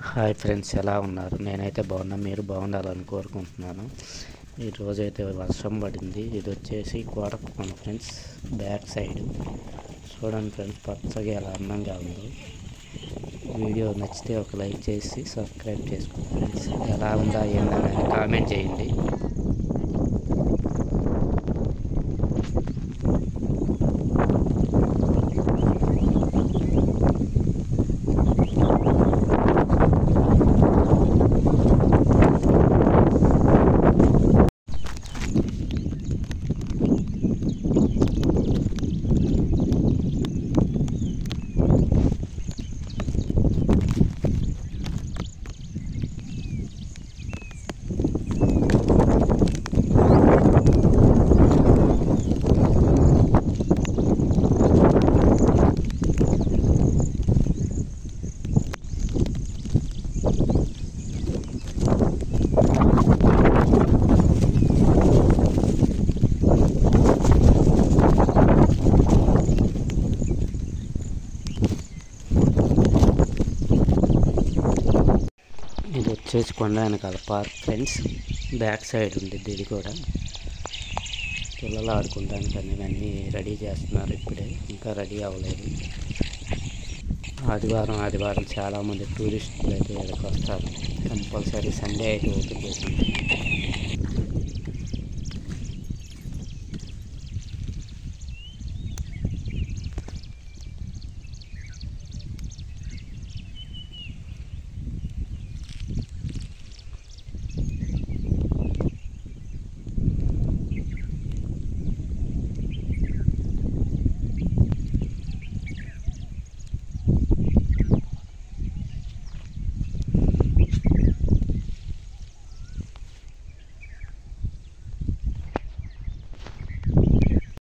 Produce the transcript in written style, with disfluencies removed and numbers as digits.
Hi friends, ఎలా ఉన్నారు? నేనైతే బాగున్నా, మీరు బాగుండాలని కోరుకుంటున్నాను. ఈరోజైతే వర్షం పడింది. ఇది వచ్చేసి కోటప్పకొండ ఫ్రెండ్స్, బ్యాక్ సైడ్ చూడండి ఫ్రెండ్స్, పచ్చగా ఎలా అందంగా ఉందో. వీడియో నచ్చితే ఒక లైక్ చేసి సబ్స్క్రైబ్ చేసుకోండి ఫ్రెండ్స్. ఎలా ఉందా ఏందనేది కామెంట్ చేయండి. ఇది వచ్చేసి కొండ వెనకాల పార్క్ ఫ్రెండ్స్, బ్యాక్ సైడ్ ఉంటుంది. ఇది కూడా పిల్లలు ఆడుకోవడానికి అన్నీ రెడీ చేస్తున్నారు. ఇప్పుడే ఇంకా రెడీ అవ్వలేదు. ఆదివారం చాలామంది టూరిస్టులు అయితే ఇక్కడికి వస్తారు. కంపల్సరీ సండే అయితే ఓపెన్ చేసి ఉంటుంది.